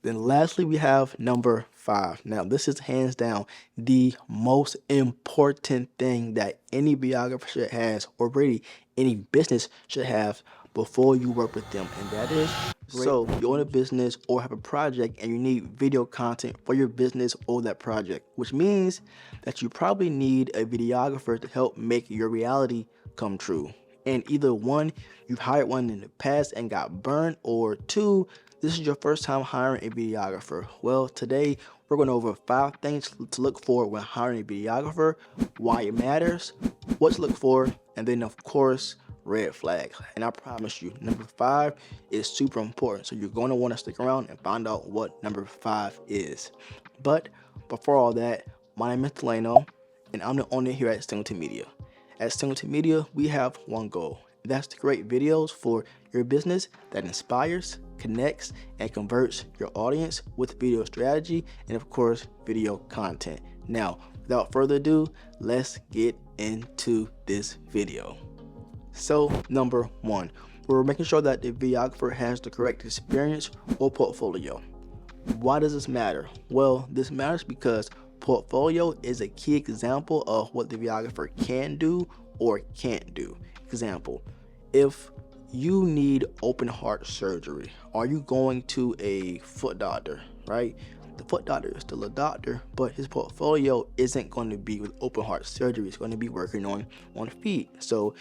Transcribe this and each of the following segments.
Then lastly, we have number 5. Now, this is hands down the most important thing that any videographer should have, or really any business should have before you work with them. And that is, so you own a business or have a project and you need video content for your business or that project, which means that you probably need a videographer to help make your reality come true. And either one, you've hired one in the past and got burned, or two, this is your first time hiring a videographer. Well, today we're going over 5 things to look for when hiring a videographer, why it matters, what to look for, and then of course, red flags. And I promise you, number 5 is super important. So you're going to want to stick around and find out what number 5 is. But before all that, my name is Delano, and I'm the owner here at Singleton Media. At Singleton Media, we have one goal. That's to create videos for your business that inspires, connects, and converts your audience with video strategy and of course, video content. Now, without further ado, let's get into this video. So, number 1, we're making sure that the videographer has the correct experience or portfolio. Why does this matter? Well, this matters because portfolio is a key example of what the videographer can do or can't do. Example, if you need open heart surgery, are you going to a foot doctor, right? The foot doctor is still a doctor, but his portfolio isn't going to be with open heart surgery. It's going to be working on feet. So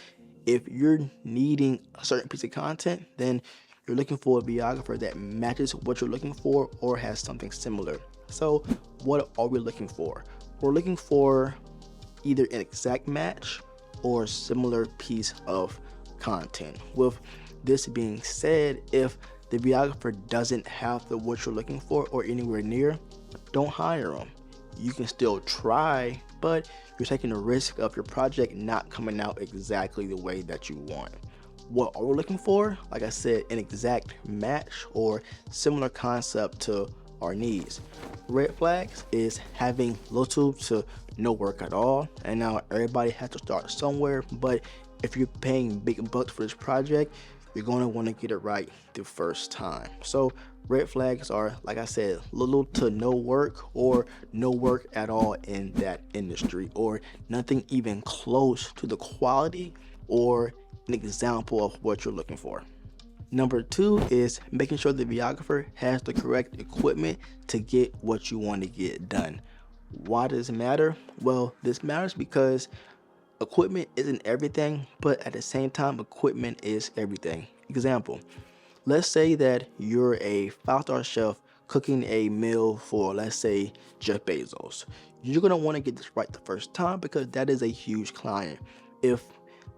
if you're needing a certain piece of content, then you're looking for a videographer that matches what you're looking for or has something similar. So what are we looking for? We're looking for either an exact match or similar piece of content. With this being said, if the videographer doesn't have what you're looking for or anywhere near, don't hire them. You can still try, but you're taking the risk of your project not coming out exactly the way that you want. What are we looking for? Like I said, an exact match or similar concept to our needs. Red flags is having little to no work at all. And now everybody has to start somewhere, but if you're paying big bucks for this project, you're going to want to get it right the first time. So red flags are, like I said, little to no work or no work at all in that industry, or nothing even close to the quality or an example of what you're looking for. Number 2 is making sure the videographer has the correct equipment to get what you want to get done. Why does it matter? Well, this matters because equipment isn't everything, but at the same time, equipment is everything. Example, let's say that you're a 5-star chef cooking a meal for, let's say, Jeff Bezos. You're going to want to get this right the first time because that is a huge client. If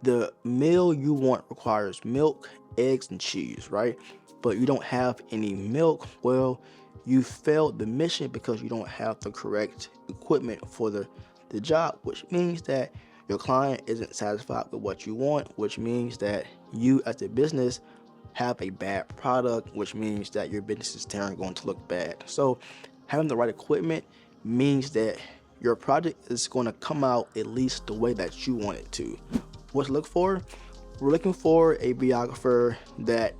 the meal you want requires milk, eggs, and cheese, right? But you don't have any milk, well, you failed the mission because you don't have the correct equipment for the job, which means that your client isn't satisfied with what you want, which means that you as a business have a bad product, which means that your business is going to look bad. So having the right equipment means that your project is going to come out at least the way that you want it to. What to look for? We're looking for a videographer that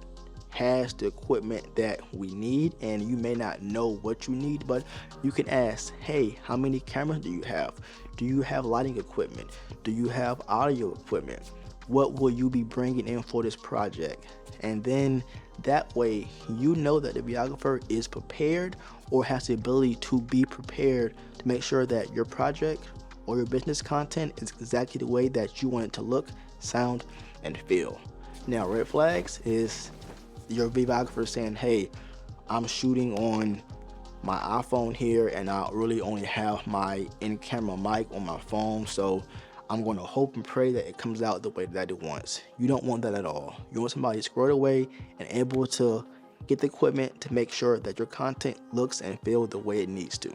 has the equipment that we need, and you may not know what you need, but you can ask, hey, how many cameras do you have? Do you have lighting equipment? Do you have audio equipment? What will you be bringing in for this project? And then that way you know that the videographer is prepared or has the ability to be prepared to make sure that your project or your business content is exactly the way that you want it to look, sound, and feel. Now, red flags is your videographer saying, hey, I'm shooting on my iPhone here and I really only have my in-camera mic on my phone, so I'm going to hope and pray that it comes out the way that it wants. You don't want that at all. You want somebody squared away and able to get the equipment to make sure that your content looks and feels the way it needs to.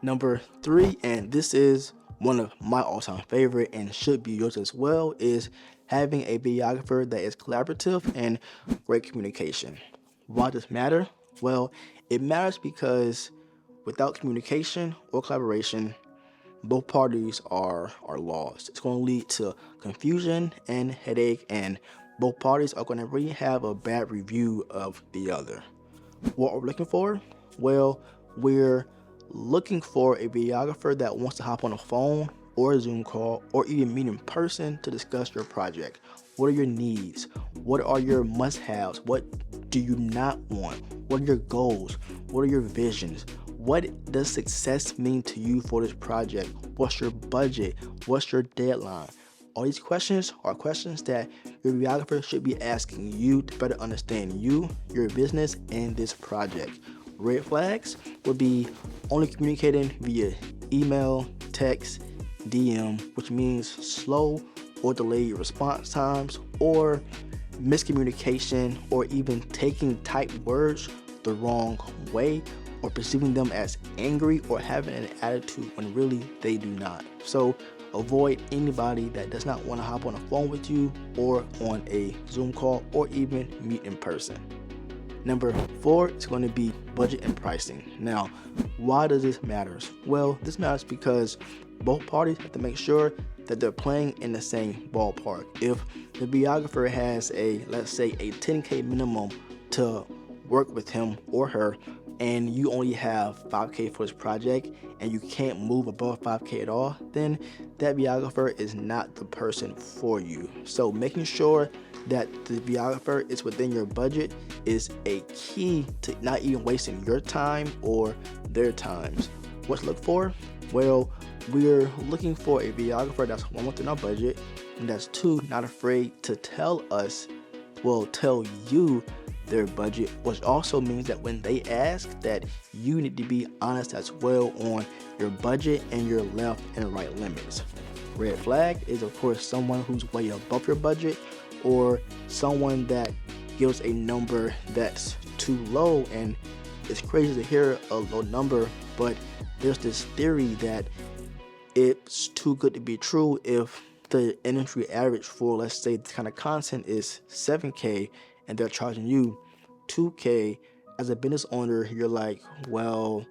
Number 3, and this is one of my all-time favorite and should be yours as well, is having a videographer that is collaborative and great communication. Why does this matter? Well, it matters because without communication or collaboration, both parties are lost. It's going to lead to confusion and headache, and both parties are going to really have a bad review of the other. What we're looking for? Well, we're looking for a videographer that wants to hop on a phone or a Zoom call or even meet in person to discuss your project. What are your needs? What are your must-haves? What do you not want? What are your goals? What are your visions? What does success mean to you for this project? What's your budget? What's your deadline? All these questions are questions that your videographer should be asking you to better understand you, your business, and this project. Red flags would be only communicating via email, text, DM, which means slow or delayed response times, or miscommunication, or even taking typed words the wrong way, or perceiving them as angry or having an attitude when really they do not. So avoid anybody that does not want to hop on a phone with you or on a Zoom call or even meet in person. Number 4 is going to be budget and pricing. Now, why does this matter? Well, this matters because both parties have to make sure that they're playing in the same ballpark. If the videographer has let's say a 10K minimum to work with him or her, and you only have 5K for this project and you can't move above 5K at all, then that videographer is not the person for you. So making sure that the videographer is within your budget is a key to not even wasting your time or their times. What to look for? Well, we're looking for a videographer that's 1, within our budget, and that's 2, not afraid to tell you their budget, which also means that when they ask, that you need to be honest as well on your budget and your left and right limits. Red flag is of course someone who's way above your budget, or someone that gives a number that's too low. And it's crazy to hear a low number, but there's this theory that it's too good to be true. If the industry average for, let's say, this kind of content is 7K and they're charging you 2K, as a business owner, you're like, well,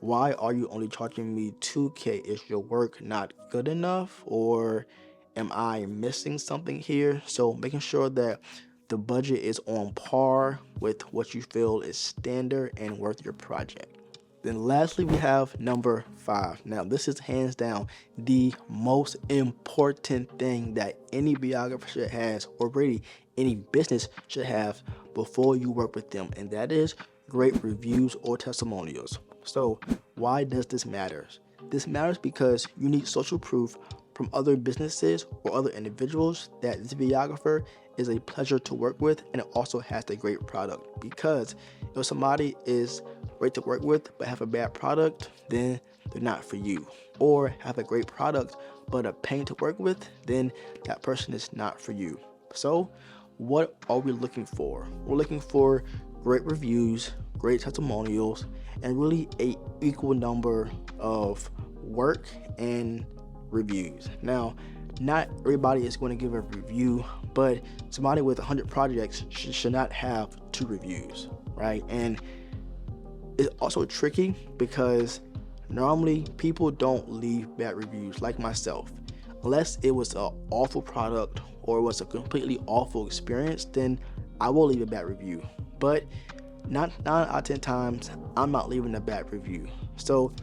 why are you only charging me 2K? Is your work not good enough, or am I missing something here? So making sure that the budget is on par with what you feel is standard and worth your project. Then lastly, we have number 5. Now, this is hands down the most important thing that any videographer should have, or really any business should have before you work with them, and that is great reviews or testimonials. So why does this matter? This matters because you need social proof from other businesses or other individuals that this videographer is a pleasure to work with, and it also has a great product. Because if somebody is great to work with but have a bad product, then they're not for you. Or have a great product but a pain to work with, then that person is not for you. So what are we looking for? We're looking for great reviews, great testimonials, and really a equal number of work and reviews. Now, not everybody is going to give a review, but somebody with 100 projects should not have 2 reviews, right? And it's also tricky because normally people don't leave bad reviews, like myself. Unless it was an awful product or it was a completely awful experience, then I will leave a bad review. But 9 out of 10 times, I'm not leaving a bad review. So,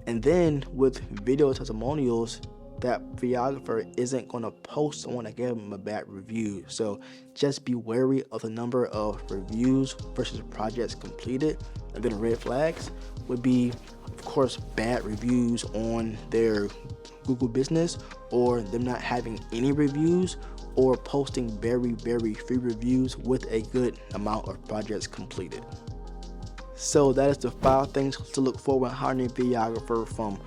and then with video testimonials, that videographer isn't going to post someone that gave them a bad review. So just be wary of the number of reviews versus projects completed. And then red flags would be, of course, bad reviews on their Google business, or them not having any reviews, or posting very few reviews with a good amount of projects completed. So that is the 5 things to look for when hiring a videographer, from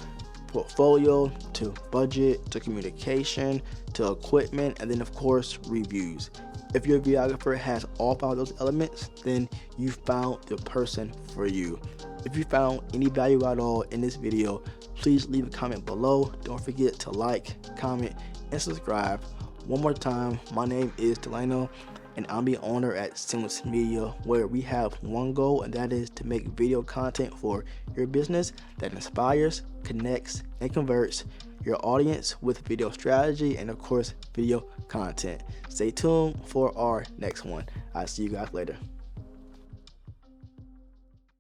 portfolio to budget to communication to equipment, and then of course reviews. If your videographer has all 5 of those elements, then you found the person for you. If you found any value at all in this video, please leave a comment below. Don't forget to like, comment, and subscribe. One more time, my name is Delano, and I'm the owner at Seamless Media, where we have one goal, and that is to make video content for your business that inspires, connects, and converts your audience with video strategy and of course video content. Stay tuned for our next one. I'll see you guys later.